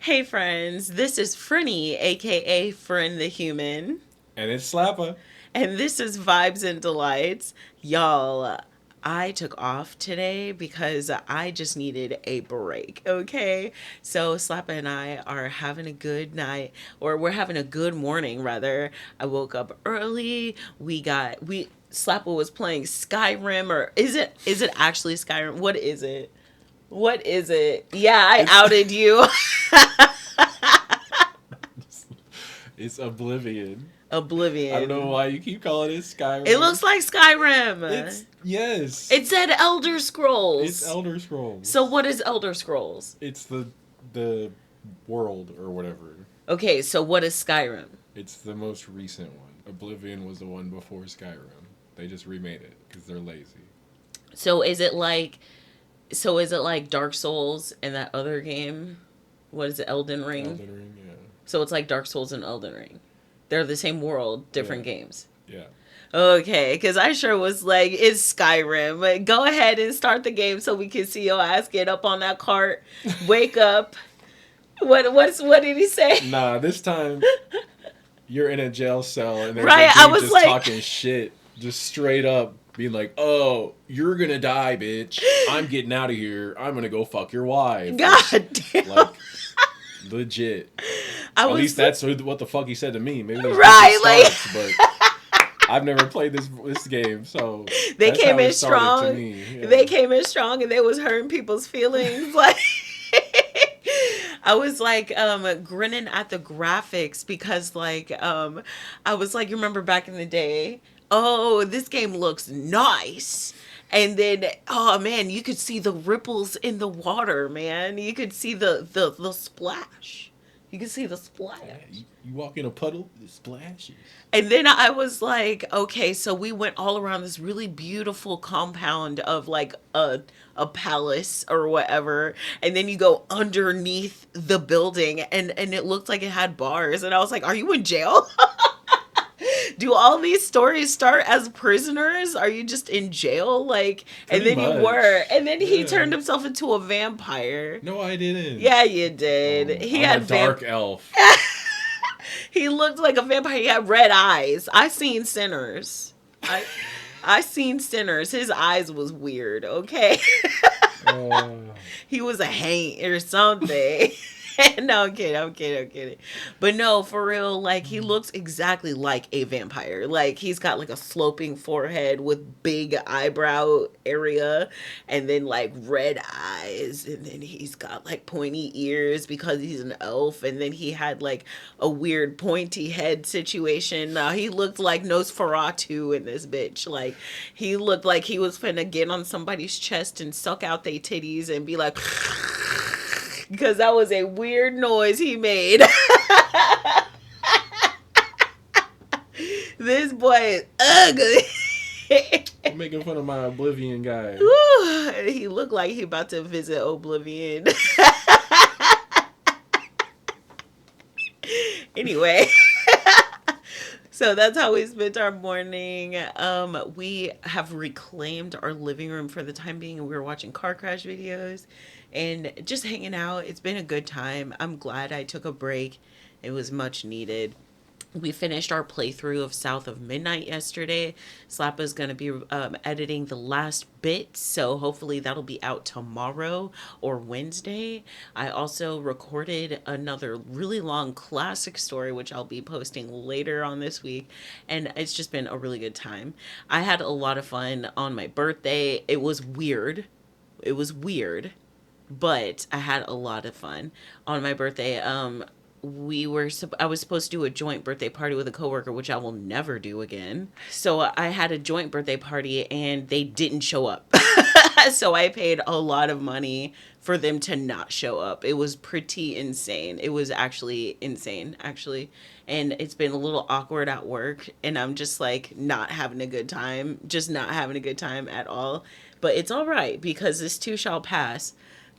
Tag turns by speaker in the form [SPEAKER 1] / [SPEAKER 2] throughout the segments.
[SPEAKER 1] Hey friends, this is Frenny, aka Fren the Human,
[SPEAKER 2] And it's Slapper.
[SPEAKER 1] and this is Vibes and Delights. Y'all, I took off today because I just needed a break, okay? So Slappa and I are having a good night, or we're having a good morning rather. I woke up early. Slappa was playing Skyrim, or is it actually Skyrim? What is it? What is it? Yeah, I
[SPEAKER 2] It's
[SPEAKER 1] outed you.
[SPEAKER 2] it's Oblivion. I don't know
[SPEAKER 1] Oblivion.
[SPEAKER 2] why you keep calling it
[SPEAKER 1] It
[SPEAKER 2] Skyrim.
[SPEAKER 1] looks like Skyrim.
[SPEAKER 2] It's yes.
[SPEAKER 1] It said Elder
[SPEAKER 2] It's
[SPEAKER 1] Scrolls.
[SPEAKER 2] Elder
[SPEAKER 1] So
[SPEAKER 2] Scrolls.
[SPEAKER 1] what is Elder Scrolls?
[SPEAKER 2] It's the world or whatever.
[SPEAKER 1] Okay, so what is Skyrim?
[SPEAKER 2] It's the most recent one. Oblivion was the one before Skyrim. They just remade it because they're lazy.
[SPEAKER 1] So is it like Dark Souls and that other game? What is it, Elden Ring?
[SPEAKER 2] Elden Ring,
[SPEAKER 1] So it's like Dark Souls and Elden Ring. They're the same world,
[SPEAKER 2] yeah,
[SPEAKER 1] different games.
[SPEAKER 2] yeah.
[SPEAKER 1] Okay, because I sure was like, it's Skyrim. Like, go ahead and start the game so we can see your ass get up on that cart, wake up. What did he say?
[SPEAKER 2] Nah, this time you're in a jail cell and there's a
[SPEAKER 1] Right, I
[SPEAKER 2] dude
[SPEAKER 1] was
[SPEAKER 2] just
[SPEAKER 1] like,
[SPEAKER 2] talking shit, just straight up being like, "Oh, you're gonna die, bitch. I'm getting out of here. I'm gonna go fuck your wife."
[SPEAKER 1] God damn.
[SPEAKER 2] Like legit.
[SPEAKER 1] I
[SPEAKER 2] At
[SPEAKER 1] was
[SPEAKER 2] least that's what the fuck he said to me. Maybe there's
[SPEAKER 1] right,
[SPEAKER 2] different
[SPEAKER 1] like
[SPEAKER 2] starts, but I've never played this game, so
[SPEAKER 1] they
[SPEAKER 2] that's
[SPEAKER 1] came
[SPEAKER 2] how
[SPEAKER 1] in
[SPEAKER 2] it started to
[SPEAKER 1] strong.
[SPEAKER 2] me.
[SPEAKER 1] They
[SPEAKER 2] Yeah.
[SPEAKER 1] came in strong and they was hurting people's feelings. Like I was like grinning at the graphics because I was like, you remember back in the day? Oh, this game looks nice. And then, oh man, you could see the ripples in the water, man. You could see the splash. You could see the
[SPEAKER 2] Yeah,
[SPEAKER 1] splash.
[SPEAKER 2] you walk in a puddle, it splashes.
[SPEAKER 1] And then I was like, okay, so we went all around this really beautiful compound of like a palace or whatever, and then you go underneath the building and it looked like it had bars, and I was like, are you in jail? Do all these stories start as prisoners? Are you just in jail? Like, and
[SPEAKER 2] Pretty
[SPEAKER 1] then you were,
[SPEAKER 2] much.
[SPEAKER 1] and then he
[SPEAKER 2] Yeah.
[SPEAKER 1] turned himself into a vampire.
[SPEAKER 2] No, I didn't.
[SPEAKER 1] Yeah, you did. He
[SPEAKER 2] I'm a
[SPEAKER 1] had
[SPEAKER 2] dark elf.
[SPEAKER 1] he looked like a vampire. He had red eyes. I seen Sinners. I seen Sinners. His eyes was weird. Okay,
[SPEAKER 2] Uh,
[SPEAKER 1] he was a haint or something. No, I'm kidding. I'm kidding. I'm kidding. But no, for real, like he looks exactly like a vampire. Like he's got like a sloping forehead with big eyebrow area, and then like red eyes, and then he's got like pointy ears because he's an elf, and then he had like a weird pointy head situation. Now he looked like Nosferatu in this bitch. Like he looked like he was finna get on somebody's chest and suck out their titties and be like because that was a weird noise he made. This boy is ugly.
[SPEAKER 2] I'm making fun of my Oblivion guy.
[SPEAKER 1] Whew, he looked like he about to visit Oblivion. Anyway, so that's how we spent our morning. We have reclaimed our living room for the time being, and we were watching car crash videos and just hanging out. It's been a good time. I'm glad I took a break. It was much needed. We finished our playthrough of South of Midnight yesterday. Slappa's going to be editing the last bit, so hopefully that'll be out tomorrow or Wednesday. I also recorded another really long classic story, which I'll be posting later on this week, and it's just been a really good time. I had a lot of fun on my birthday. It was weird. It was weird, but I had a lot of fun on my birthday. I was supposed to do a joint birthday party with a coworker, which I will never do again. So I had a joint birthday party and they didn't show up. So I paid a lot of money for them to not show up. It was pretty insane. It was actually insane, actually. And it's been a little awkward at work, and I'm just like not having a good time, just not having a good time at all. But it's all right because this too shall pass.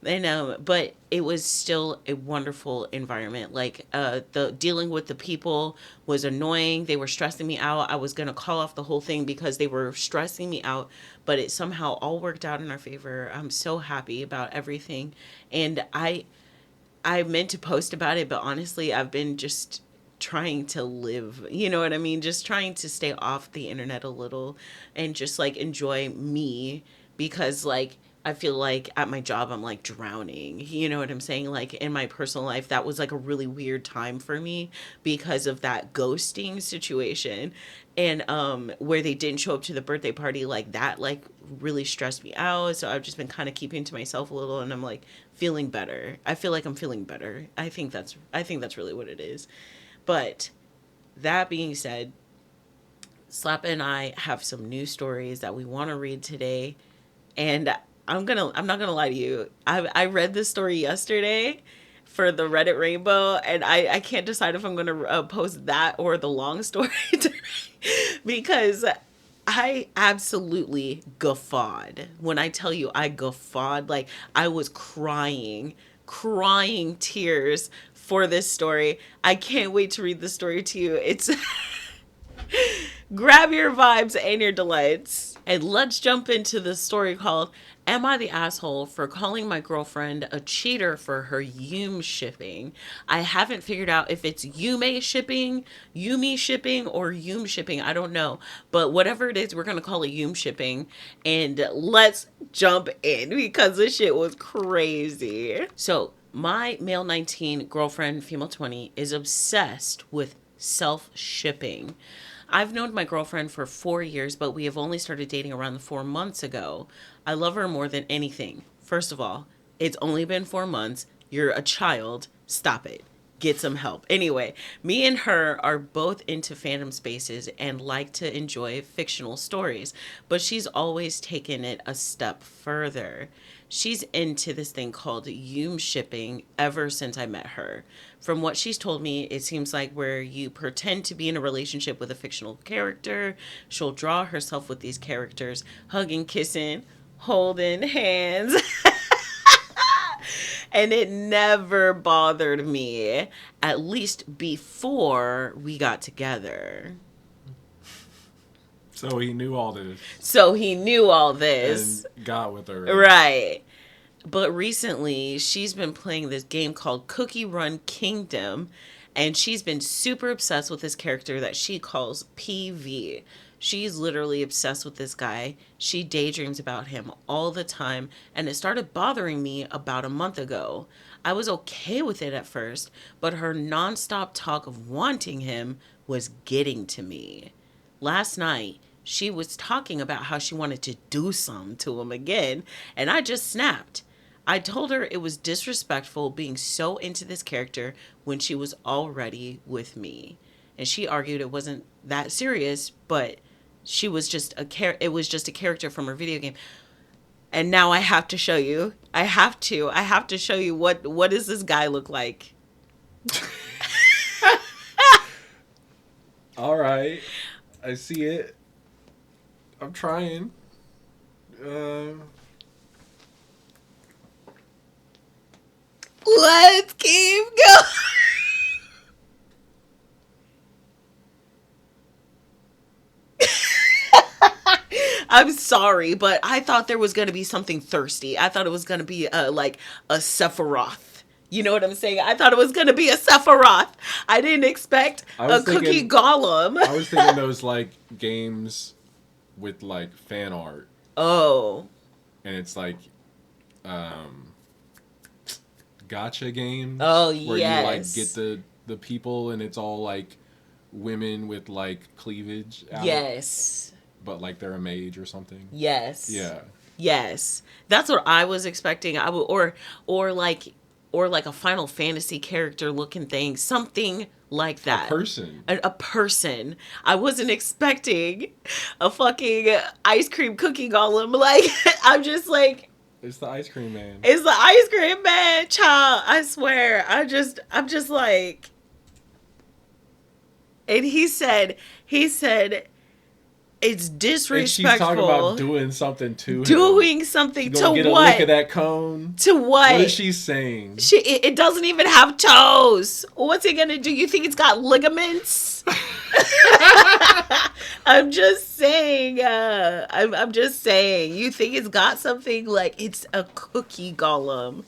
[SPEAKER 1] And but it was still a wonderful environment. Like the dealing with the people was annoying. They were stressing me out. I was gonna call off the whole thing because they were stressing me out, but it somehow all worked out in our favor. I'm so happy about everything. And I meant to post about it, but honestly, I've been just trying to live, you know what I mean? Just trying to stay off the internet a little and just like enjoy me because like I feel like at my job I'm like drowning. You know what I'm saying? Like in my personal life that was like a really weird time for me because of that ghosting situation and where they didn't show up to the birthday party like that like really stressed me out. So I've just been kind of keeping to myself a little and I'm like feeling better. I feel like I'm feeling better. I think that's really what it is. But that being said, Slap and I have some news stories that we want to read today. And I'm not gonna lie to you. I read this story yesterday for the Reddit Rainbow, and I can't decide if I'm gonna post that or the long story because I absolutely guffawed. When I tell you I guffawed, like I was crying tears for this story. I can't wait to read the story to you. It's grab your vibes and your delights. And let's jump into the story called Am I the Asshole for Calling My Girlfriend a Cheater for Her Yum Shipping? I haven't figured out if it's Yume shipping, Yumi shipping, or Yum shipping. I don't know. But whatever it is, we're going to call it Yum shipping. And let's jump in because this shit was crazy. So, my male 19 girlfriend, female 20, is obsessed with self shipping. I've known my girlfriend for 4 years, but we have only started dating around the 4 months ago. I love her more than anything. First of all, it's only been 4 months. You're a child. Stop it. Get some help. Anyway, me and her are both into fandom spaces and like to enjoy fictional stories, but she's always taken it a step further. She's into this thing called Yum shipping ever since I met her. From what she's told me, it seems like where you pretend to be in a relationship with a fictional character, she'll draw herself with these characters, hugging, kissing, holding hands. And it never bothered me, at least before we got together.
[SPEAKER 2] So he knew all this.
[SPEAKER 1] So he knew all this.
[SPEAKER 2] And got with her.
[SPEAKER 1] Right. But recently, she's been playing this game called Cookie Run Kingdom, and she's been super obsessed with this character that she calls PV. She's literally obsessed with this guy. She daydreams about him all the time, and it started bothering me about a month ago. I was okay with it at first, but her nonstop talk of wanting him was getting to me. Last night, she was talking about how she wanted to do something to him again, and I just snapped. I told her it was disrespectful being so into this character when she was already with me. And she argued it wasn't that serious, but she was just it was just a character from her video game. And now I have to show you. I have to show you what does this guy look like?
[SPEAKER 2] All right. I see it. I'm trying.
[SPEAKER 1] Let's keep going. I'm sorry, but I thought there was going to be something thirsty. I thought it was going to be like a Sephiroth. You know what I'm saying? I thought it was going to be a Sephiroth. I didn't expect a cookie golem.
[SPEAKER 2] I was thinking those like games with like fan art.
[SPEAKER 1] Oh.
[SPEAKER 2] And it's like gotcha games.
[SPEAKER 1] Oh,
[SPEAKER 2] where
[SPEAKER 1] yes.
[SPEAKER 2] you like get the people and it's all like women with like cleavage out.
[SPEAKER 1] Yes.
[SPEAKER 2] But like they're a mage or something.
[SPEAKER 1] Yes.
[SPEAKER 2] Yeah.
[SPEAKER 1] Yes. That's what I was expecting. I would or like a Final Fantasy character looking thing, something like that.
[SPEAKER 2] A person.
[SPEAKER 1] A person. I wasn't expecting a fucking ice cream cookie golem. Like, I'm just like,
[SPEAKER 2] it's the ice cream man.
[SPEAKER 1] It's the ice cream man, child. I swear. I'm just like, and he said it's disrespectful.
[SPEAKER 2] And she's talking about doing something to him.
[SPEAKER 1] Doing something to
[SPEAKER 2] get
[SPEAKER 1] what?
[SPEAKER 2] A lick of that cone.
[SPEAKER 1] To what?
[SPEAKER 2] What is she saying?
[SPEAKER 1] It doesn't even have toes. What's it gonna do? You think it's got ligaments? I'm just saying. I'm just saying. You think it's got something like it's a cookie golem.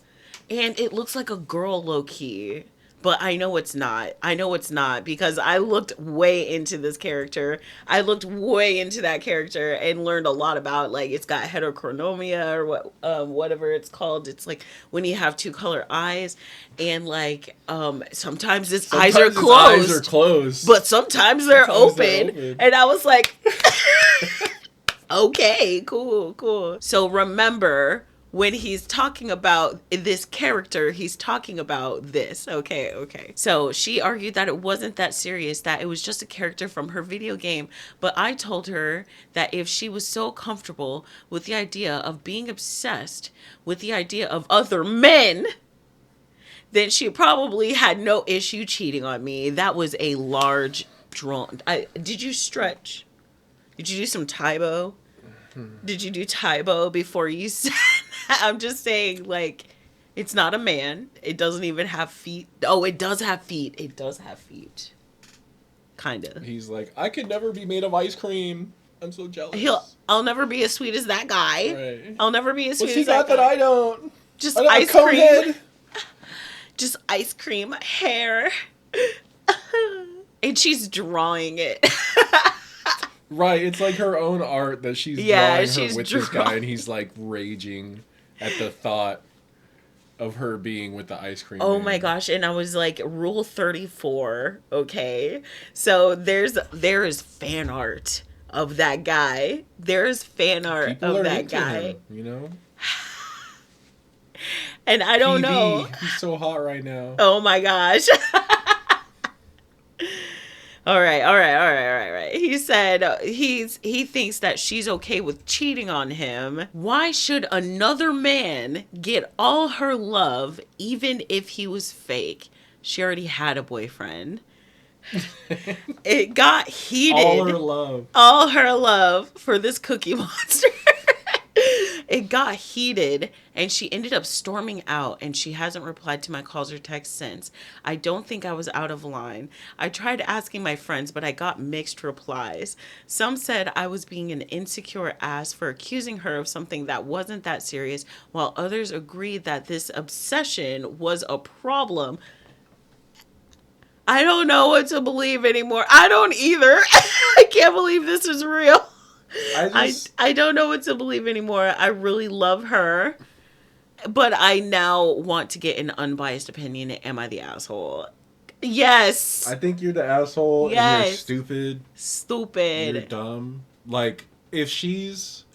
[SPEAKER 1] And it looks like a girl low key. But I know it's not. I know it's not because I looked way into this character. I looked way into that character and learned a lot about, like, it's got heterochronomia or whatever it's called. It's like when you have two color eyes, and like sometimes his eyes are closed, but sometimes they're open. And I was like, okay, cool. So remember, when he's talking about this character, he's talking about this. Okay. So she argued that it wasn't that serious, that it was just a character from her video game. But I told her that if she was so comfortable with the idea of being obsessed with the idea of other men, then she probably had no issue cheating on me. That was a large drawn. Did you stretch? Did you do some Taibo? Did you do Taibo before you said that? I'm just saying, like, it's not a man. It doesn't even have feet. Oh, it does have feet. It does have feet. Kind of.
[SPEAKER 2] He's like, I could never be made of ice cream. I'm so jealous.
[SPEAKER 1] I'll never be as sweet as that guy. Right. I'll never be as sweet as
[SPEAKER 2] that guy. What's he got that I don't?
[SPEAKER 1] Just ice cream. Head. Just ice cream hair. And she's drawing it.
[SPEAKER 2] Right, it's like her own art that she's drawing her with this guy, and he's like raging at the thought of her being with the ice cream man.
[SPEAKER 1] My gosh, and I was like, Rule 34, okay? So there is fan art of that guy. There's fan art
[SPEAKER 2] People
[SPEAKER 1] of
[SPEAKER 2] are
[SPEAKER 1] that
[SPEAKER 2] into
[SPEAKER 1] guy.
[SPEAKER 2] Him, you know?
[SPEAKER 1] And I don't know.
[SPEAKER 2] He's so hot right now.
[SPEAKER 1] Oh my gosh. All right. He said he thinks that she's okay with cheating on him. Why should another man get all her love even if he was fake? She already had a boyfriend. It got heated. All her love for this Cookie Monster. It got heated, and she ended up storming out, and she hasn't replied to my calls or texts since. I don't think I was out of line. I tried asking my friends, but I got mixed replies. Some said I was being an insecure ass for accusing her of something that wasn't that serious, while others agreed that this obsession was a problem. I don't know what to believe anymore. I don't either. I can't believe this is real. I don't know what to believe anymore. I really love her, but I now want to get an unbiased opinion. Am I the asshole? Yes.
[SPEAKER 2] I think you're the asshole. Yes. And you're stupid. You're dumb. Like, if she's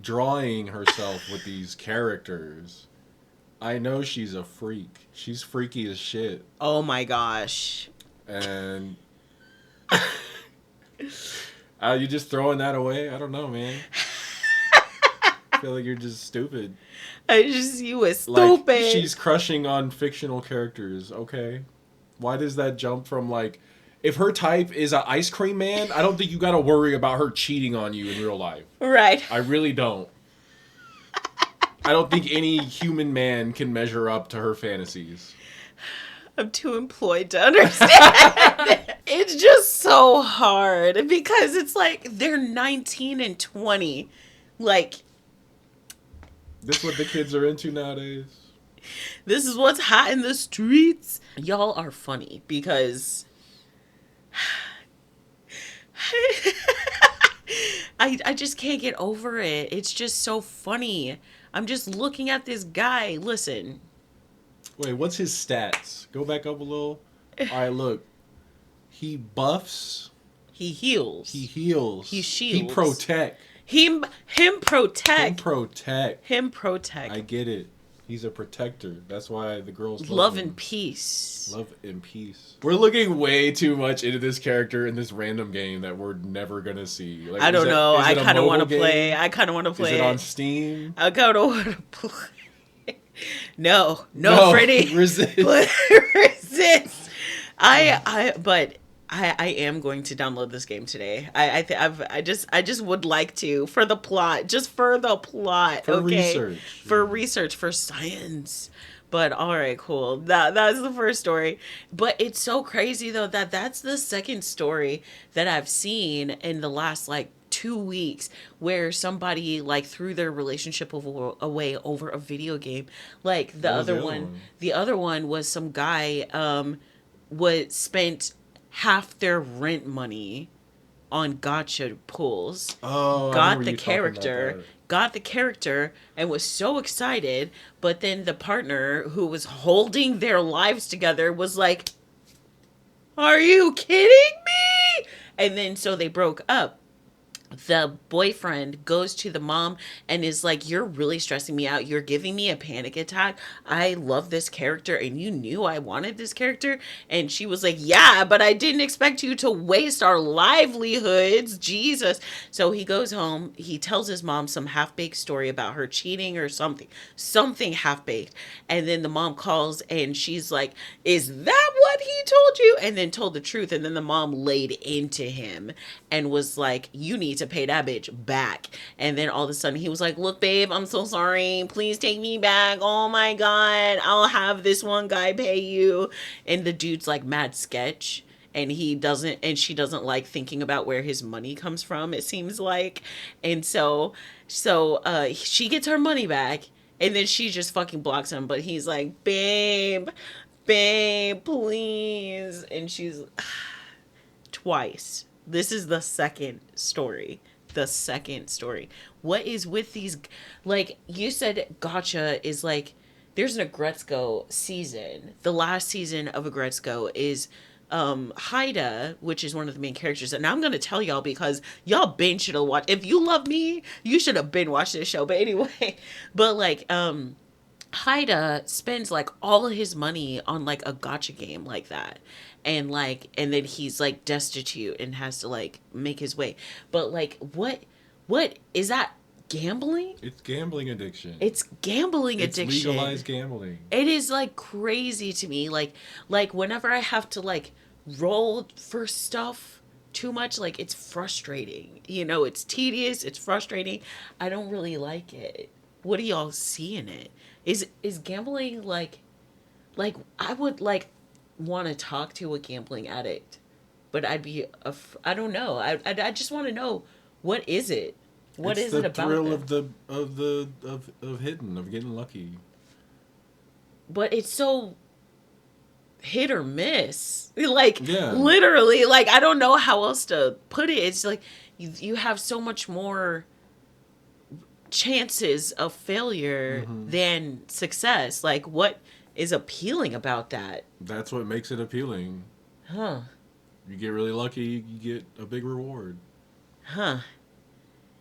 [SPEAKER 2] drawing herself with these characters, I know she's a freak. She's freaky as shit.
[SPEAKER 1] Oh my gosh.
[SPEAKER 2] And you just throwing that away? I don't know, man. I feel like you're just stupid.
[SPEAKER 1] You was stupid.
[SPEAKER 2] Like, she's crushing on fictional characters, okay? Why does that jump from, like, if her type is an ice cream man, I don't think you gotta worry about her cheating on you in real life.
[SPEAKER 1] Right.
[SPEAKER 2] I really don't. I don't think any human man can measure up to her fantasies.
[SPEAKER 1] I'm too employed to understand. It's just so hard because it's like they're 19 and 20. Like,
[SPEAKER 2] this is what the kids are into nowadays.
[SPEAKER 1] This is what's hot in the streets. Y'all are funny because I just can't get over it. It's just so funny. I'm just looking at this guy. Listen.
[SPEAKER 2] Wait, what's his stats? Go back up a little. All right, look. He buffs.
[SPEAKER 1] He heals.
[SPEAKER 2] He shields.
[SPEAKER 1] He
[SPEAKER 2] protect.
[SPEAKER 1] Him protect.
[SPEAKER 2] Him protect. I get it. He's a protector. That's why the girls
[SPEAKER 1] love and peace.
[SPEAKER 2] Love and peace. We're looking way too much into this character in this random game that we're never gonna see. Like,
[SPEAKER 1] I don't know. I kind of want to play.
[SPEAKER 2] Is it on Steam?
[SPEAKER 1] I kind of want to play. No, Freddie.
[SPEAKER 2] Resist.
[SPEAKER 1] Resist. But I am going to download this game today. I just would like to for the plot, just for the plot.
[SPEAKER 2] For research.
[SPEAKER 1] For research, for science. But all right, cool. That's the first story. But it's so crazy though that's the second story that I've seen in the last like 2 weeks where somebody like threw their relationship away over a video game. Like the other one was some guy was spent half their rent money on gotcha pulls.
[SPEAKER 2] Oh,
[SPEAKER 1] got the character, and was so excited, but then the partner who was holding their lives together was like, "Are you kidding me?" And then so they broke up. The boyfriend goes to the mom and is like, "You're really stressing me out. You're giving me a panic attack. I love this character and you knew I wanted this character." And she was like, "Yeah, but I didn't expect you to waste our livelihoods. Jesus." So he goes home. He tells his mom some half-baked story about her cheating or something half-baked. And then the mom calls and she's like, "Is that what he told you?" And then told the truth. And then the mom laid into him and was like, "You need to pay that bitch back." And then all of a sudden he was like, "Look, babe, I'm so sorry. Please take me back. Oh my God, I'll have this one guy pay you." And the dude's like mad sketch. And she doesn't like thinking about where his money comes from, it seems like. And so she gets her money back. And then she just fucking blocks him. But he's like, babe, please. And she's twice. This is the second story. What is with these? Like, you said gotcha is like, there's an Agretzko season. The last season of Agretzko is Haida, which is one of the main characters. And I'm going to tell y'all because y'all been should have watched. If you love me, you should have been watching this show. But anyway, but like, Haida spends like all of his money on like a gotcha game like that. And then he's like destitute and has to like make his way. But like, what is that? Gambling?
[SPEAKER 2] It's gambling addiction.
[SPEAKER 1] It's
[SPEAKER 2] legalized gambling.
[SPEAKER 1] It is like crazy to me. Like whenever I have to like roll for stuff too much, like it's frustrating. It's tedious. It's frustrating. I don't really like it. What do y'all see in it? Is gambling like I would like want to talk to a gambling addict, but I'd be I don't know. I just want to know, what is it? What is it about?
[SPEAKER 2] It's the thrill of hitting, of getting lucky.
[SPEAKER 1] But it's so hit or miss. Like, yeah. Literally, like, I don't know how else to put it. It's like you have so much more chances of failure than success. Like, what is appealing about that?
[SPEAKER 2] That's what makes it appealing. Huh. You get really lucky, you get a big reward.
[SPEAKER 1] Huh.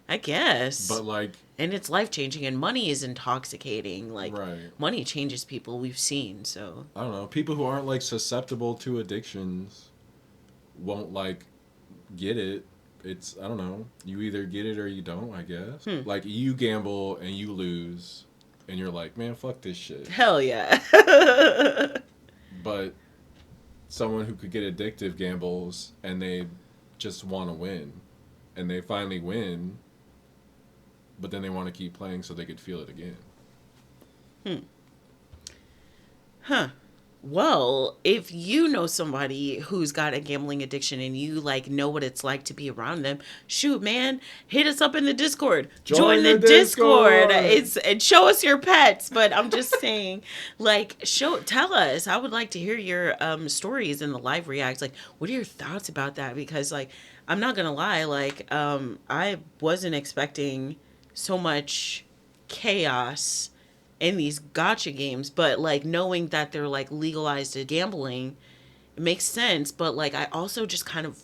[SPEAKER 1] I guess.
[SPEAKER 2] But like...
[SPEAKER 1] And it's life-changing, and money is intoxicating. Like,
[SPEAKER 2] right.
[SPEAKER 1] Money changes people, we've seen, so...
[SPEAKER 2] I don't know. People who aren't, like, susceptible to addictions won't, like, get it. It's, I don't know. You either get it or you don't, I guess. Like, you gamble and you lose, and you're like, man, fuck this shit.
[SPEAKER 1] Hell yeah.
[SPEAKER 2] But someone who could get addictive gambles, and they just want to win. And they finally win, but then they want to keep playing so they could feel it again.
[SPEAKER 1] Huh. Well, if you know somebody who's got a gambling addiction and you like know what it's like to be around them, shoot, man, hit us up in the Discord. Join the Discord. And show us your pets. But I'm just saying, like, tell us. I would like to hear your stories in the live reacts. Like, what are your thoughts about that? Because, like, I'm not gonna lie, like, I wasn't expecting so much chaos in these gotcha games, but like knowing that they're like legalized gambling, it makes sense. But like, I also just kind of,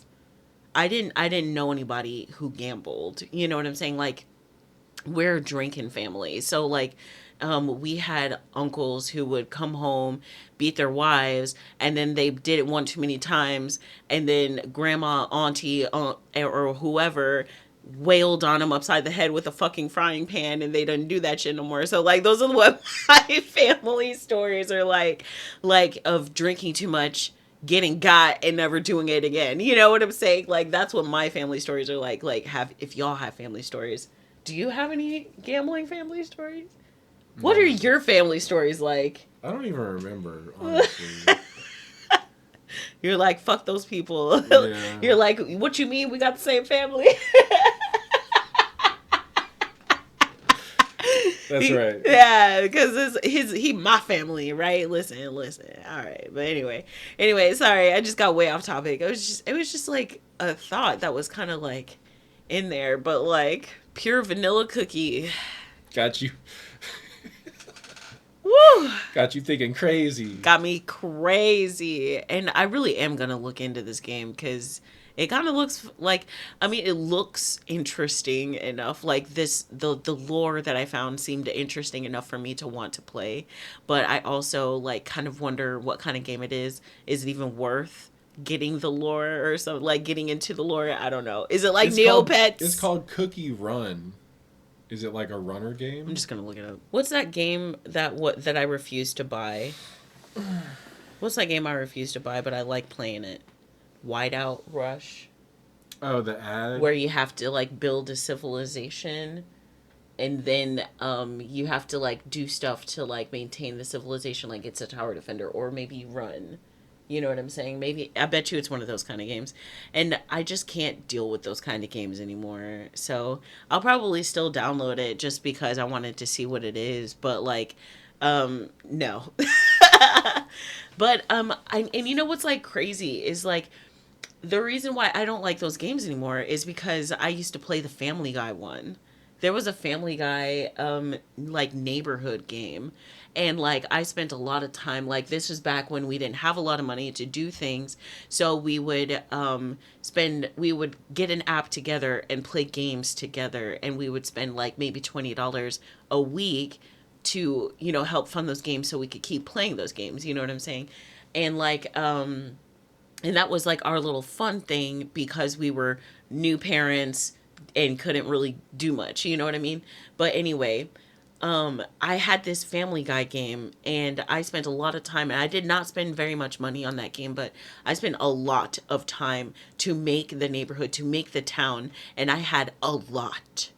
[SPEAKER 1] I didn't know anybody who gambled. You know what I'm saying? Like, we're a drinking family, so like, we had uncles who would come home, beat their wives, and then they did it one too many times, and then grandma, auntie, or whoever wailed on them upside the head with a fucking frying pan, and they didn't do that shit no more. So like, those are what my family stories are like of drinking too much, getting got, and never doing it again. You know what I'm saying? Like, that's what my family stories are like. Like, if y'all have family stories, do you have any gambling family stories? What are your family stories like?
[SPEAKER 2] I don't even remember, honestly.
[SPEAKER 1] You're like, fuck those people. Yeah. You're like, what you mean? We got the same family?
[SPEAKER 2] That's right.
[SPEAKER 1] Yeah, because he my family, right? Listen. All right, but anyway, sorry, I just got way off topic. It was just like a thought that was kind of like in there, but like pure vanilla cookie.
[SPEAKER 2] Got you.
[SPEAKER 1] Woo!
[SPEAKER 2] Got you thinking crazy.
[SPEAKER 1] Got me crazy. And I really am going to look into this game because it kind of looks like, I mean, it looks interesting enough. Like the lore that I found seemed interesting enough for me to want to play. But I also like kind of wonder what kind of game it is. Is it even worth getting the lore or something, like getting into the lore? I don't know. Is it like Neopets?
[SPEAKER 2] It's called Cookie Run. Is it like a runner game?
[SPEAKER 1] I'm just gonna look it up. What's that game that I refuse to buy? What's that game I refuse to buy, but I like playing it? Whiteout Rush.
[SPEAKER 2] Oh, the ad?
[SPEAKER 1] Where you have to like build a civilization and then you have to like do stuff to like maintain the civilization, like it's a tower defender, or maybe run. You know what I'm saying? Maybe, I bet you it's one of those kind of games. And I just can't deal with those kind of games anymore. So I'll probably still download it just because I wanted to see what it is. But like, no. But, and you know what's like crazy is like, the reason why I don't like those games anymore is because I used to play the Family Guy one. There was a Family Guy, like neighborhood game. And like I spent a lot of time, like this was back when we didn't have a lot of money to do things. So we would we would get an app together and play games together. And we would spend like maybe $20 a week to, you know, help fund those games so we could keep playing those games. You know what I'm saying? And like, and that was like our little fun thing because we were new parents and couldn't really do much. You know what I mean? But anyway, I had this Family Guy game and I spent a lot of time, and I did not spend very much money on that game, but I spent a lot of time to make the neighborhood, to make the town, and I had a lot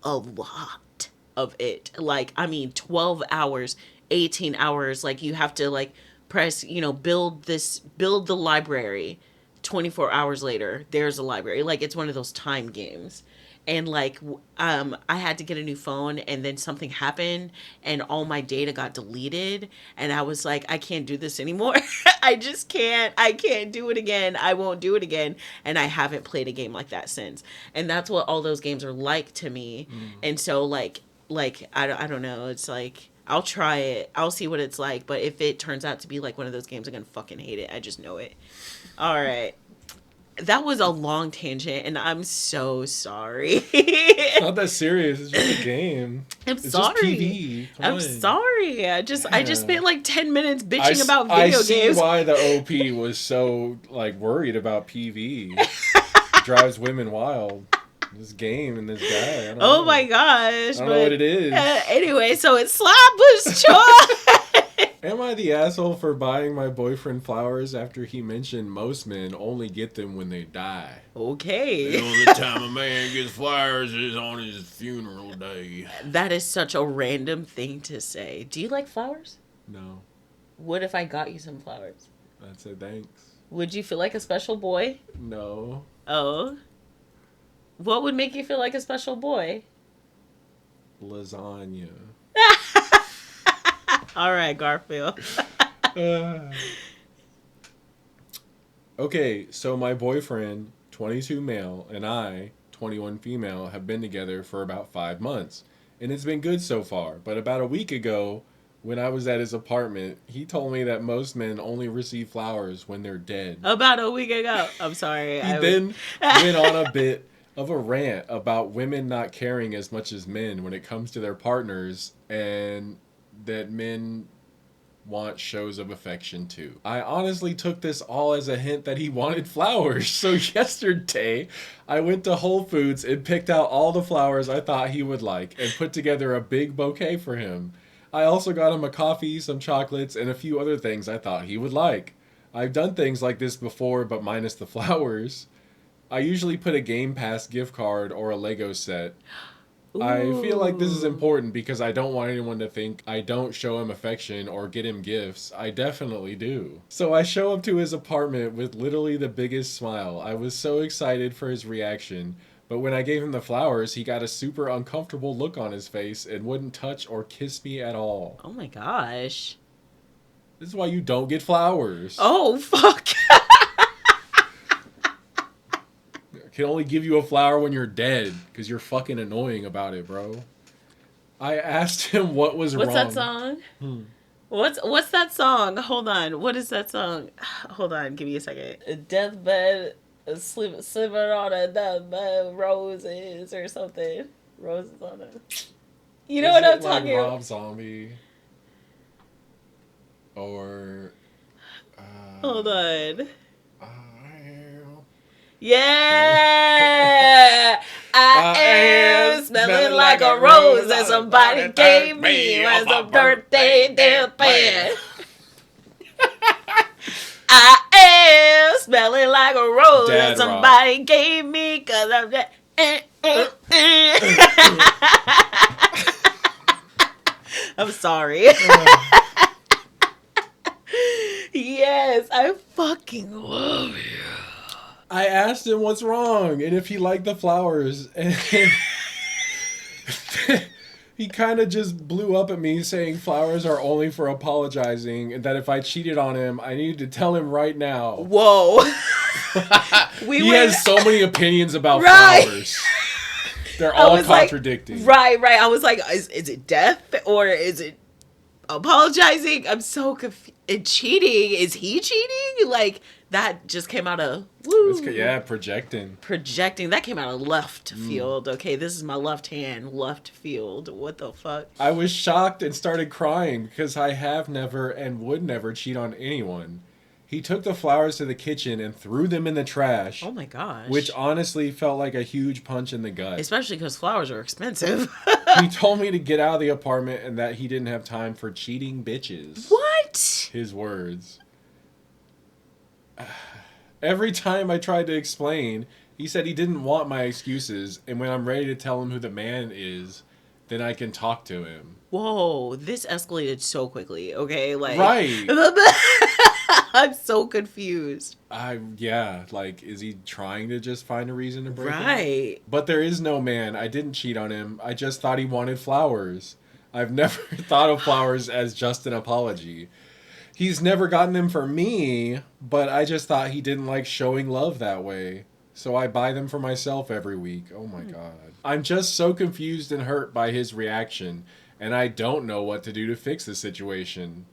[SPEAKER 1] of it. Like, I mean, 12 hours, 18 hours, like you have to like press, you know, build the library. 24 hours later, there's a library. Like, it's one of those time games. And like I had to get a new phone, and then something happened and all my data got deleted, and I was like, I can't do this anymore. I can't do it again. I won't do it again. And I haven't played a game like that since. And that's what all those games are like to me. And so like I don't know, it's like I'll try it, I'll see what it's like, but if it turns out to be like one of those games, I'm gonna fucking hate it. I just know it. All right, that was a long tangent, and I'm so sorry.
[SPEAKER 2] It's not that serious. It's just a game.
[SPEAKER 1] It's sorry. Just TV. I'm sorry. I just spent like 10 minutes bitching about video games.
[SPEAKER 2] I see why the OP was so like worried about PV. Drives women wild. This game and this guy. I don't know.
[SPEAKER 1] My gosh!
[SPEAKER 2] I don't know what it is.
[SPEAKER 1] Anyway, so it's Slapper's choice.
[SPEAKER 2] Am I the asshole for buying my boyfriend flowers after he mentioned most men only get them when they die?
[SPEAKER 1] Okay.
[SPEAKER 2] The only time a man gets flowers is on his funeral day.
[SPEAKER 1] That is such a random thing to say. Do you like flowers?
[SPEAKER 2] No.
[SPEAKER 1] What if I got you some flowers?
[SPEAKER 2] I'd say thanks.
[SPEAKER 1] Would you feel like a special boy?
[SPEAKER 2] No.
[SPEAKER 1] Oh. What would make you feel like a special boy?
[SPEAKER 2] Lasagna.
[SPEAKER 1] All right, Garfield.
[SPEAKER 2] Okay, so my boyfriend, 22 male, and I, 21 female, have been together for about 5 months. And it's been good so far. But about a week ago, when I was at his apartment, he told me that most men only receive flowers when they're dead.
[SPEAKER 1] About a week ago. I'm sorry.
[SPEAKER 2] He then went on a bit of a rant about women not caring as much as men when it comes to their partners, and that men want shows of affection too. I honestly took this all as a hint that he wanted flowers. So yesterday, I went to Whole Foods and picked out all the flowers I thought he would like and put together a big bouquet for him. I also got him a coffee, some chocolates, and a few other things I thought he would like. I've done things like this before, but minus the flowers. I usually put a Game Pass gift card or a Lego set. Ooh. I feel like this is important because I don't want anyone to think I don't show him affection or get him gifts. I definitely do. So I show up to his apartment with literally the biggest smile. I was so excited for his reaction, But when I gave him the flowers, he got a super uncomfortable look on his face and wouldn't touch or kiss me at all.
[SPEAKER 1] Oh my gosh.
[SPEAKER 2] This is why you don't get flowers.
[SPEAKER 1] Oh, fuck.
[SPEAKER 2] I can only give you a flower when you're dead because you're fucking annoying about it, bro. I asked him what was wrong.
[SPEAKER 1] What's that song? What's that song? Hold on. What is that song? Hold on. Give me a second. A deathbed, sleeping on a deathbed, roses or something. Roses on it. You know what I'm talking about?
[SPEAKER 2] Rob Zombie. Or.
[SPEAKER 1] Hold on. Yeah, I am smelling like a rose that somebody gave me as a birthday gift. I am smelling like a rose that somebody gave me because I'm just. I'm sorry. Yes, I fucking love you.
[SPEAKER 2] I asked him what's wrong and if he liked the flowers, and he kind of just blew up at me saying flowers are only for apologizing and that if I cheated on him, I needed to tell him right now.
[SPEAKER 1] Whoa.
[SPEAKER 2] He has so many opinions about flowers. They're all contradicting.
[SPEAKER 1] Like, right. I was like, is it death or is it apologizing? I'm so confused. And cheating, is he cheating? Like, that just came out of
[SPEAKER 2] projecting.
[SPEAKER 1] That came out of left field. Okay, this is my left hand, left field. What the fuck?
[SPEAKER 2] I was shocked and started crying because I have never and would never cheat on anyone. He took the flowers to the kitchen and threw them in the trash.
[SPEAKER 1] Oh my gosh.
[SPEAKER 2] Which honestly felt like a huge punch in the gut.
[SPEAKER 1] Especially because flowers are expensive.
[SPEAKER 2] He told me to get out of the apartment and that he didn't have time for cheating bitches.
[SPEAKER 1] What?
[SPEAKER 2] His words. Every time I tried to explain, he said he didn't want my excuses, and when I'm ready to tell him who the man is, then I can talk to him.
[SPEAKER 1] Whoa, this escalated so quickly, okay? Like,
[SPEAKER 2] right.
[SPEAKER 1] I'm so confused.
[SPEAKER 2] Is he trying to just find a reason to break up?
[SPEAKER 1] Right.
[SPEAKER 2] But there is no man. I didn't cheat on him. I just thought he wanted flowers. I've never thought of flowers as just an apology. He's never gotten them for me, but I just thought he didn't like showing love that way. So I buy them for myself every week. Oh my God. I'm just so confused and hurt by his reaction, and I don't know what to do to fix the situation.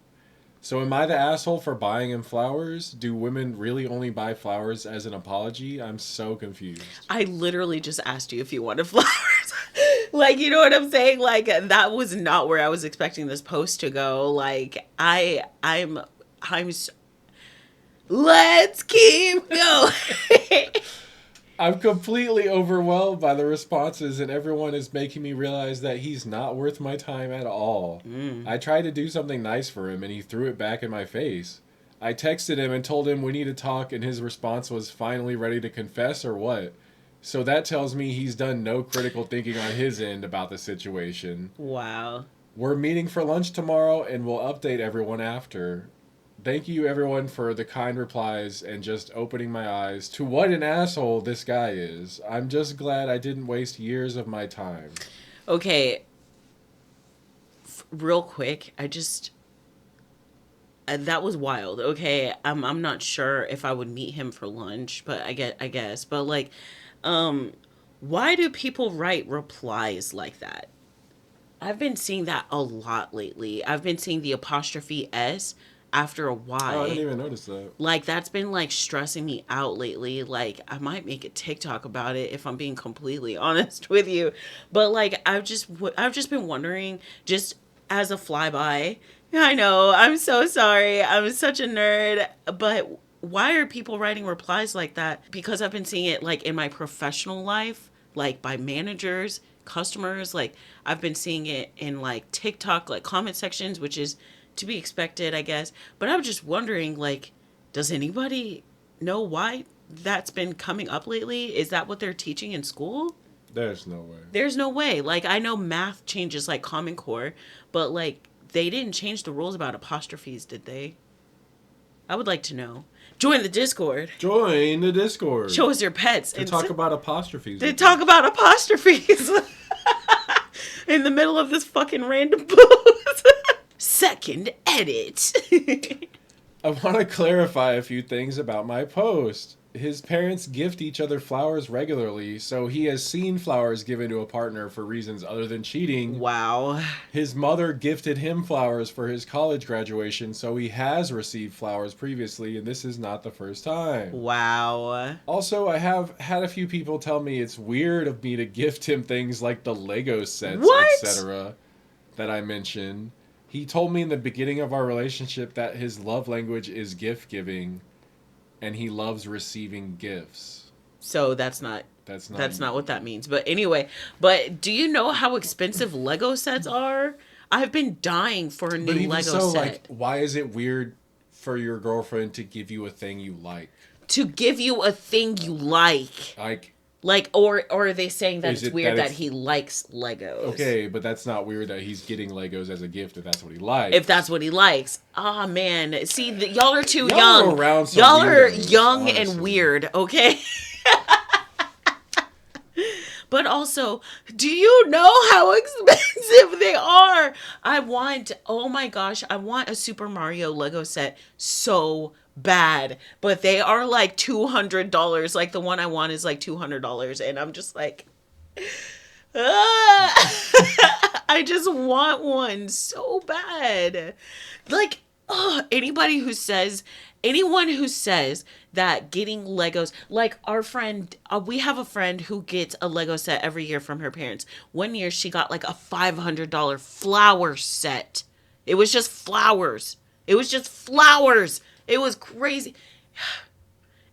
[SPEAKER 2] So am I the asshole for buying him flowers? Do women really only buy flowers as an apology? I'm so confused. I
[SPEAKER 1] literally just asked you if you wanted flowers. Like, you know what I'm saying? Like, that was not where I was expecting this post to go. Like, I'm let's keep going.
[SPEAKER 2] I'm completely overwhelmed by the responses, and everyone is making me realize that he's not worth my time at all. I tried to do something nice for him, and he threw it back in my face. I texted him and told him we need to talk, and his response was finally ready to confess or what? So that tells me he's done no critical thinking on his end about the situation.
[SPEAKER 1] Wow.
[SPEAKER 2] We're meeting for lunch tomorrow, and we'll update everyone after. Thank you, everyone, for the kind replies and just opening my eyes to what an asshole this guy is. I'm just glad I didn't waste years of my time.
[SPEAKER 1] Okay. Real quick, that was wild. Okay, I'm not sure if I would meet him for lunch, but I guess. But like, why do people write replies like that? I've been seeing that a lot lately. I've been seeing the apostrophe S after a while.
[SPEAKER 2] Oh, I didn't even notice that.
[SPEAKER 1] Like, that's been like stressing me out lately. Like, I might make a TikTok about it if I'm being completely honest with you. But like, I've just been wondering, just as a flyby. I know, I'm so sorry. I'm such a nerd, but why are people writing replies like that? Because I've been seeing it like in my professional life, like by managers, customers. Like, I've been seeing it in like TikTok, like comment sections, which is to be expected, I guess. But I'm just wondering, like, does anybody know why that's been coming up lately? Is that what they're teaching in school?
[SPEAKER 2] There's no way.
[SPEAKER 1] There's no way. Like, I know math changes like Common Core, but like, they didn't change the rules about apostrophes, did they? I would like to know. Join the Discord.
[SPEAKER 2] Join the Discord.
[SPEAKER 1] Show us your pets.
[SPEAKER 2] To talk about apostrophes.
[SPEAKER 1] To talk about apostrophes. In the middle of this fucking random post. Second edit.
[SPEAKER 2] I want to clarify a few things about my post. His parents gift each other flowers regularly, so he has seen flowers given to a partner for reasons other than cheating.
[SPEAKER 1] Wow.
[SPEAKER 2] His mother gifted him flowers for his college graduation, so he has received flowers previously, and this is not the first time.
[SPEAKER 1] Wow.
[SPEAKER 2] Also, I have had a few people tell me it's weird of me to gift him things like the Lego sets, etc. that I mentioned. He told me in the beginning of our relationship that his love language is gift giving. And he loves receiving gifts.
[SPEAKER 1] So that's not what that means. But anyway, do you know how expensive Lego sets are? I've been dying for a new Lego set.
[SPEAKER 2] Like, why is it weird for your girlfriend to give you a thing you like?
[SPEAKER 1] To give you a thing you like. Like, or are they saying that it's weird that he likes Legos?
[SPEAKER 2] Okay, but that's not weird that he's getting Legos as a gift if that's what he likes.
[SPEAKER 1] If that's what he likes. Ah, man. See, y'all are too young. Y'all are young and weird, okay? But also, do you know how expensive they are? I want a Super Mario Lego set so bad, but they are like $200. Like the one I want is like $200, and I'm just like, I just want one so bad. Like, anyone who says that getting Legos, like our friend, we have a friend who gets a Lego set every year from her parents. One year she got like a $500 flower set. It was just flowers. It was crazy.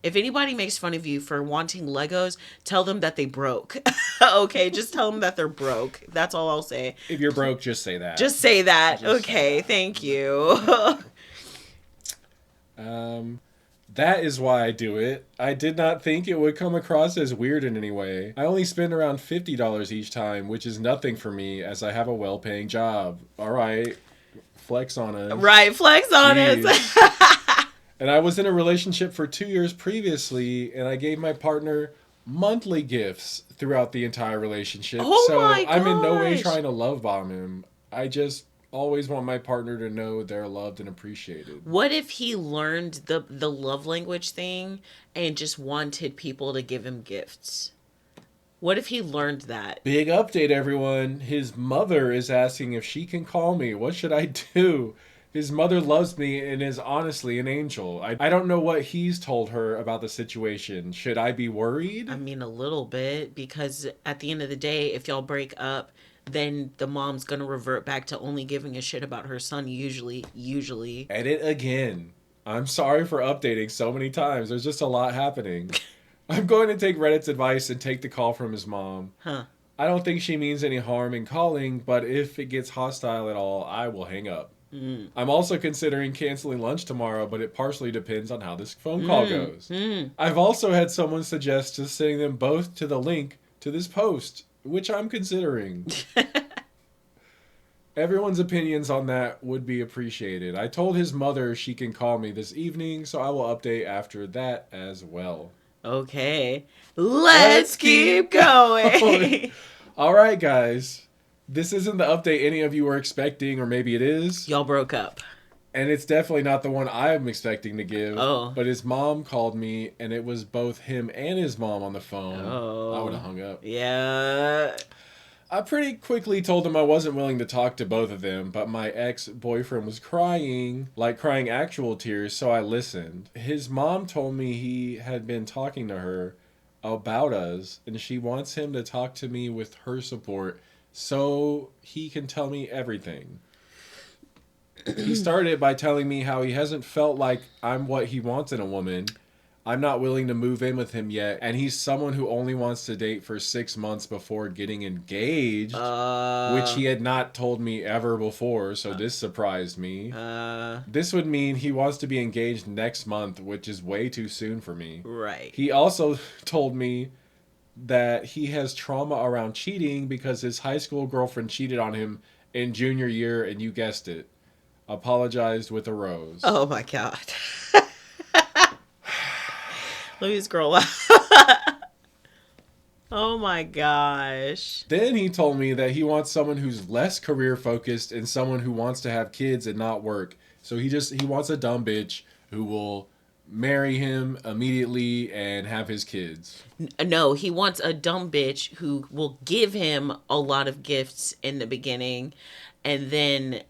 [SPEAKER 1] If anybody makes fun of you for wanting Legos, tell them that they broke. Okay, just tell them that they're broke. That's all I'll say.
[SPEAKER 2] If you're broke, just say that.
[SPEAKER 1] Just say that. Okay, thank you.
[SPEAKER 2] That is why I do it. I did not think it would come across as weird in any way. I only spend around $50 each time, which is nothing for me as I have a well-paying job. All right. Flex on us.
[SPEAKER 1] Right, flex on us.
[SPEAKER 2] And I was in a relationship for 2 years previously, and I gave my partner monthly gifts throughout the entire relationship. So I'm in no way trying to love bomb him. I just always want my partner to know they're loved and appreciated.
[SPEAKER 1] What if he learned the love language thing and just wanted people to give him gifts? What if he learned that?
[SPEAKER 2] Big update, everyone. His mother is asking if she can call me. What should I do? His mother loves me and is honestly an angel. I don't know what he's told her about the situation. Should I be worried?
[SPEAKER 1] I mean, a little bit, because at the end of the day, if y'all break up, then the mom's gonna revert back to only giving a shit about her son, usually.
[SPEAKER 2] Edit again. I'm sorry for updating so many times. There's just a lot happening. I'm going to take Reddit's advice and take the call from his mom.
[SPEAKER 1] Huh.
[SPEAKER 2] I don't think she means any harm in calling, but if it gets hostile at all, I will hang up. I'm also considering canceling lunch tomorrow, but it partially depends on how this phone call goes. I've also had someone suggest just sending them both to the link to this post, which I'm considering. Everyone's opinions on that would be appreciated. I told his mother she can call me this evening, so I will update after that as well.
[SPEAKER 1] Okay. Let's keep going.
[SPEAKER 2] All right, guys. This isn't the update any of you were expecting, or maybe it is.
[SPEAKER 1] Y'all broke up.
[SPEAKER 2] And it's definitely not the one I'm expecting to give.
[SPEAKER 1] Oh.
[SPEAKER 2] But his mom called me, and it was both him and his mom on the phone.
[SPEAKER 1] Oh.
[SPEAKER 2] I would have hung up.
[SPEAKER 1] Yeah.
[SPEAKER 2] I pretty quickly told him I wasn't willing to talk to both of them, but my ex-boyfriend was crying, like crying actual tears, so I listened. His mom told me he had been talking to her about us, and she wants him to talk to me with her support so he can tell me everything. He started by telling me how he hasn't felt like I'm what he wants in a woman. I'm not willing to move in with him yet, and he's someone who only wants to date for 6 months before getting engaged, which he had not told me ever before, so this surprised me. This would mean he wants to be engaged next month, which is way too soon for me.
[SPEAKER 1] Right.
[SPEAKER 2] He also told me that he has trauma around cheating because his high school girlfriend cheated on him in junior year, and you guessed it, apologized with a rose.
[SPEAKER 1] Oh my God. Let me scroll up. Oh my gosh.
[SPEAKER 2] Then he told me that he wants someone who's less career focused and someone who wants to have kids and not work. So he wants a dumb bitch who will marry him immediately and have his kids.
[SPEAKER 1] No, he wants a dumb bitch who will give him a lot of gifts in the beginning and then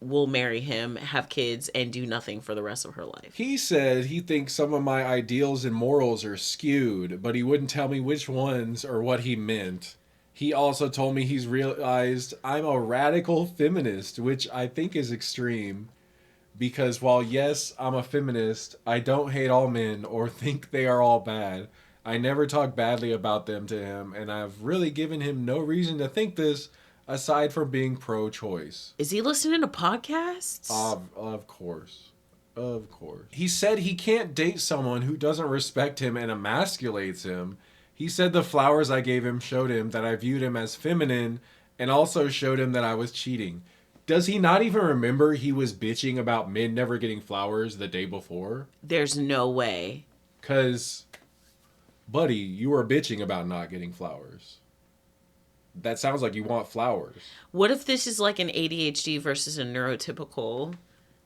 [SPEAKER 1] will marry him, have kids, and do nothing for the rest of her life.
[SPEAKER 2] He said he thinks some of my ideals and morals are skewed, but he wouldn't tell me which ones or what he meant. He also told me he's realized I'm a radical feminist, which I think is extreme. Because while yes, I'm a feminist, I don't hate all men or think they are all bad. I never talk badly about them to him, and I've really given him no reason to think this, aside from being pro-choice.
[SPEAKER 1] Is he listening to podcasts?
[SPEAKER 2] Of course. Of course. He said he can't date someone who doesn't respect him and emasculates him. He said the flowers I gave him showed him that I viewed him as feminine and also showed him that I was cheating. Does he not even remember he was bitching about men never getting flowers the day before?
[SPEAKER 1] There's no way.
[SPEAKER 2] 'Cause, buddy, you were bitching about not getting flowers. That sounds like you want flowers.
[SPEAKER 1] What if this is like an ADHD versus a neurotypical?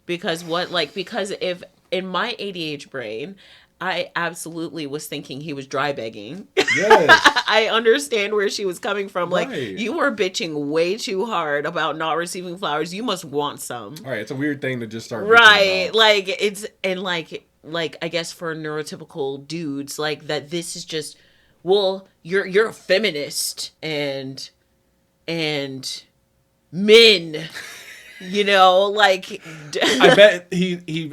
[SPEAKER 1] Because if in my ADHD brain, I absolutely was thinking he was dry begging.
[SPEAKER 2] Yes.
[SPEAKER 1] I understand where she was coming from.
[SPEAKER 2] Right.
[SPEAKER 1] Like, you were bitching way too hard about not receiving flowers. You must want some.
[SPEAKER 2] All right, it's a weird thing to just start.
[SPEAKER 1] Right. Like, it's, and like, I guess for neurotypical dudes, like, that this is just, well, you're a feminist and men, you know, like.
[SPEAKER 2] I bet he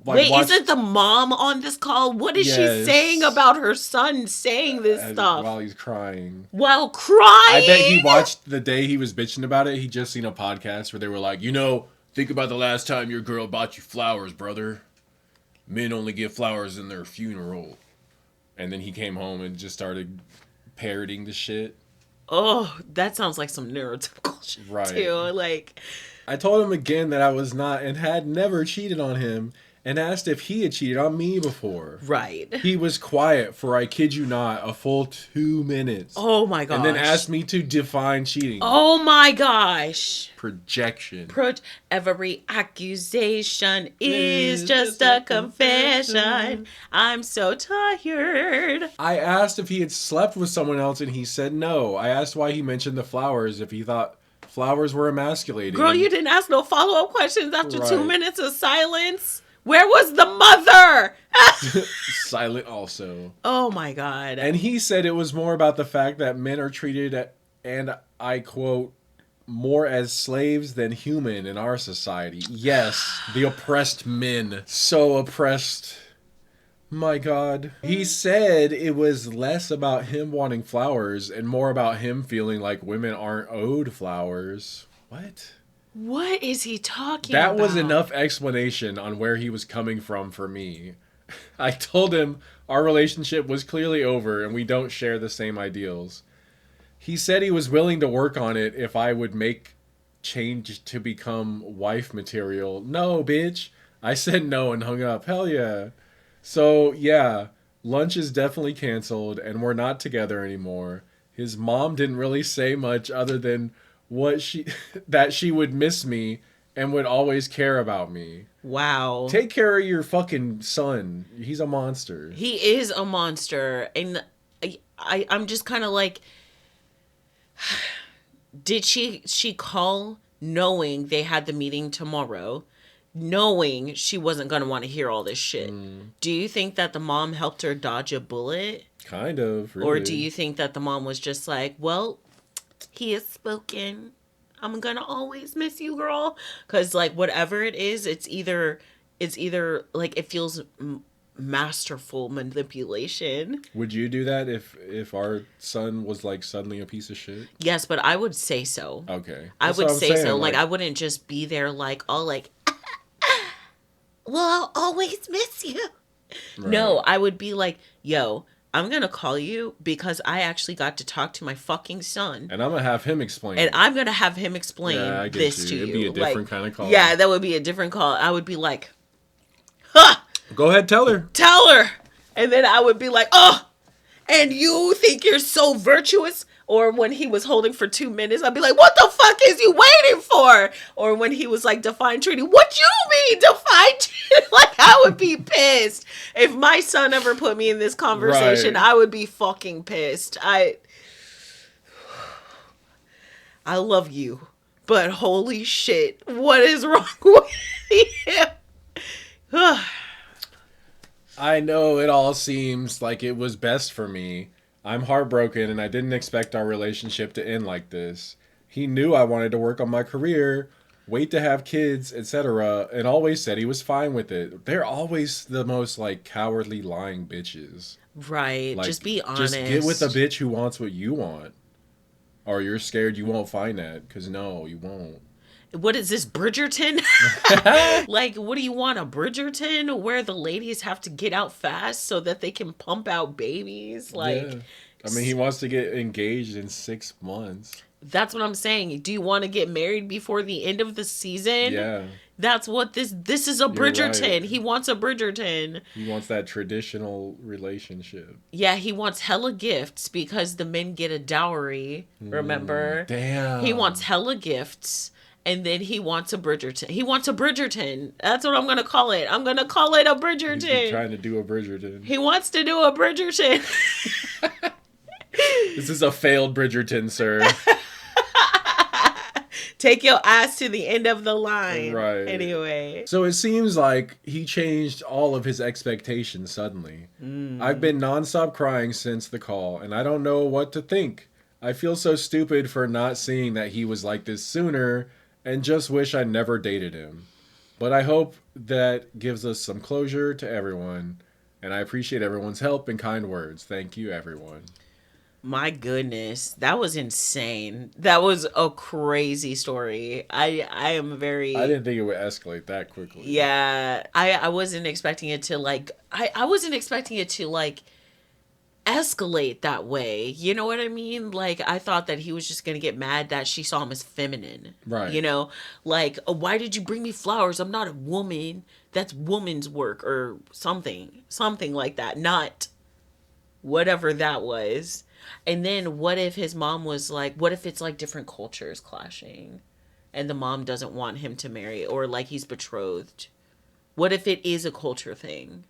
[SPEAKER 1] wait, isn't the mom on this call? What is she saying about her son saying this stuff?
[SPEAKER 2] While he's crying.
[SPEAKER 1] While crying?
[SPEAKER 2] I bet he watched the day he was bitching about it. He just seen a podcast where they were like, think about the last time your girl bought you flowers, brother. Men only get flowers in their funeral. And then he came home and just started parroting the shit.
[SPEAKER 1] Oh, that sounds like some neurotypical shit, right, too. Like,
[SPEAKER 2] I told him again that I was not and had never cheated on him and asked if he had cheated on me before.
[SPEAKER 1] Right.
[SPEAKER 2] He was quiet for, I kid you not, a full 2 minutes.
[SPEAKER 1] Oh my gosh.
[SPEAKER 2] And then asked me to define cheating.
[SPEAKER 1] Oh my gosh.
[SPEAKER 2] Projection.
[SPEAKER 1] Every accusation is just a confession. I'm so tired.
[SPEAKER 2] I asked if he had slept with someone else and he said no. I asked why he mentioned the flowers, if he thought flowers were emasculating.
[SPEAKER 1] Girl, you didn't ask no follow-up questions after 2 minutes of silence. Where was the mother?
[SPEAKER 2] Silent also.
[SPEAKER 1] Oh my God.
[SPEAKER 2] And he said it was more about the fact that men are treated, and I quote, more as slaves than human in our society. Yes, the oppressed men. So oppressed. My God. He said it was less about him wanting flowers and more about him feeling like women aren't owed flowers. What?
[SPEAKER 1] What is he talking about?
[SPEAKER 2] That was enough explanation on where he was coming from for me. I told him our relationship was clearly over and we don't share the same ideals. He said he was willing to work on it if I would make change to become wife material. No, bitch. I said no and hung up. Hell yeah. So, yeah, lunch is definitely canceled and we're not together anymore. His mom didn't really say much other than that she would miss me and would always care about me.
[SPEAKER 1] Wow.
[SPEAKER 2] Take care of your fucking son. He's a monster.
[SPEAKER 1] He is a monster. And I'm just kind of like, did she call knowing they had the meeting tomorrow, knowing she wasn't going to want to hear all this shit? Do you think that the mom helped her dodge a bullet?
[SPEAKER 2] Kind of, really.
[SPEAKER 1] Or do you think that the mom was just like, well, he has spoken. I'm going to always miss you, girl. Because, like, whatever it is, it's either like, it feels masterful manipulation.
[SPEAKER 2] Would you do that if our son was, like, suddenly a piece of shit?
[SPEAKER 1] Yes, but I would say so.
[SPEAKER 2] Okay.
[SPEAKER 1] I would say so. Like, I wouldn't just be there, like, all like, well, I'll always miss you. Right. No, I would be like, yo, I'm going to call you because I actually got to talk to my fucking son.
[SPEAKER 2] And I'm going to have him explain.
[SPEAKER 1] And I'm going to have him explain this to you.
[SPEAKER 2] It'd be a different kind of call.
[SPEAKER 1] Yeah, that would be a different call. I would be like, huh.
[SPEAKER 2] Go ahead, tell her.
[SPEAKER 1] Tell her. And then I would be like, oh, and you think you're so virtuous? Or when he was holding for 2 minutes, I'd be like, what the fuck is you waiting for? Or when he was like, define treaty, what you mean define treaty? Like, I would be pissed. If my son ever put me in this conversation, right. I would be fucking pissed. I love you, but holy shit, what is wrong with you?
[SPEAKER 2] I know it all seems like it was best for me. I'm heartbroken and I didn't expect our relationship to end like this. He knew I wanted to work on my career, wait to have kids, etc., and always said he was fine with it. They're always the most like cowardly lying bitches.
[SPEAKER 1] Right. Like, just be honest.
[SPEAKER 2] Just get with a bitch who wants what you want. Or you're scared you won't find that, because no, you won't.
[SPEAKER 1] What is this, Bridgerton? Like, what do you want, a Bridgerton where the ladies have to get out fast so that they can pump out babies? Like, yeah.
[SPEAKER 2] I mean, he wants to get engaged in 6 months.
[SPEAKER 1] That's what I'm saying. Do you want to get married before the end of the season? Yeah. That's what this is, a Bridgerton. Right. He wants a Bridgerton.
[SPEAKER 2] He wants that traditional relationship.
[SPEAKER 1] Yeah, he wants hella gifts because the men get a dowry, remember?
[SPEAKER 2] Damn.
[SPEAKER 1] He wants hella gifts. And then he wants a Bridgerton. He wants a Bridgerton. That's what I'm going to call it. I'm going to call it a Bridgerton.
[SPEAKER 2] He's trying to do a Bridgerton.
[SPEAKER 1] He wants to do a Bridgerton.
[SPEAKER 2] This is a failed Bridgerton, sir.
[SPEAKER 1] Take your ass to the end of the line.
[SPEAKER 2] Right.
[SPEAKER 1] Anyway.
[SPEAKER 2] So it seems like he changed all of his expectations suddenly. I've been nonstop crying since the call, and I don't know what to think. I feel so stupid for not seeing that he was like this sooner, and just wish I never dated him. But I hope that gives us some closure to everyone. And I appreciate everyone's help and kind words. Thank you, everyone.
[SPEAKER 1] My goodness. That was insane. That was a crazy story. I am very...
[SPEAKER 2] I didn't think it would escalate that quickly.
[SPEAKER 1] Yeah. I wasn't expecting it to like... I wasn't expecting it to like... escalate that way. You know what I mean? Like, I thought that he was just gonna get mad that she saw him as feminine.
[SPEAKER 2] Right.
[SPEAKER 1] You know? Like, oh, why did you bring me flowers? I'm not a woman. That's woman's work or something. Something like that. Not whatever that was. And then what if his mom was like, what if it's like different cultures clashing and the mom doesn't want him to marry, or like he's betrothed? What if it is a culture thing?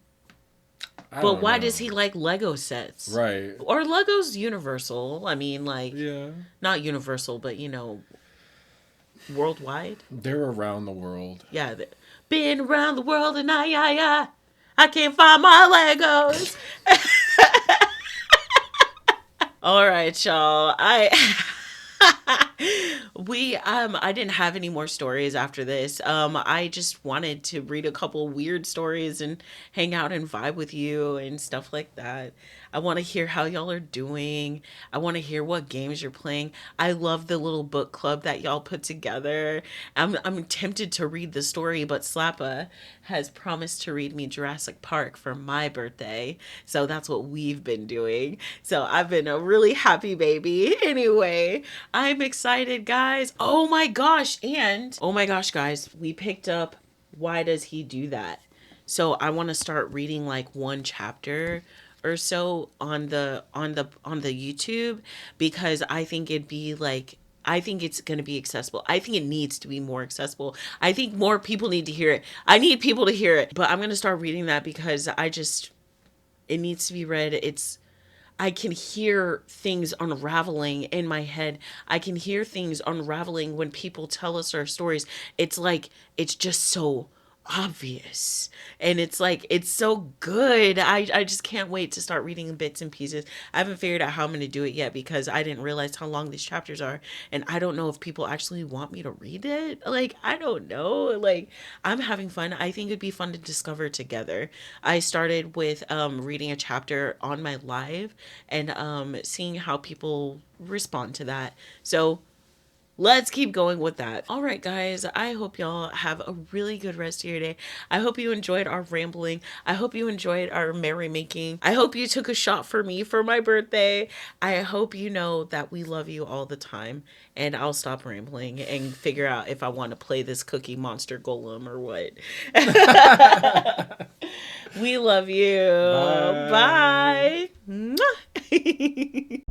[SPEAKER 1] But why does he like Lego sets?
[SPEAKER 2] Right.
[SPEAKER 1] Or Lego's universal. I mean, like,
[SPEAKER 2] yeah, not
[SPEAKER 1] universal, but, you know, worldwide.
[SPEAKER 2] They're around the world.
[SPEAKER 1] Yeah. Been around the world and I can't find my Legos. All right, y'all. I didn't have any more stories after this. I just wanted to read a couple weird stories and hang out and vibe with you and stuff like that. I want to hear how y'all are doing. I want to hear what games you're playing. I love the little book club that y'all put together. I'm tempted to read the story, but Slappa has promised to read me Jurassic Park for my birthday. So that's what we've been doing. So I've been a really happy baby. Anyway, I'm excited, guys. Oh my gosh, guys, we picked up Why Does He Do That? So I want to start reading like one chapter or so on the YouTube, because I think it'd be like, I think it's going to be accessible. I think it needs to be more accessible. I think more people need to hear it. I need people to hear it. But I'm going to start reading that because it needs to be read. I can hear things unraveling in my head. I can hear things unraveling when people tell us our stories. It's like, it's just so obvious, and it's like, it's so good. I just can't wait to start reading bits and pieces. I haven't figured out how I'm going to do it yet because I didn't realize how long these chapters are, and I don't know if people actually want me to read it. Like, I don't know. Like, I'm having fun. I think it'd be fun to discover together. I started with reading a chapter on my live and seeing how people respond to that. So Let's keep going with that. All right, guys. I hope y'all have a really good rest of your day. I hope you enjoyed our rambling. I hope you enjoyed our merrymaking. I hope you took a shot for me for my birthday. I hope you know that we love you all the time. And I'll stop rambling and figure out if I want to play this Cookie Monster Golem or what. We love you. Bye. Bye.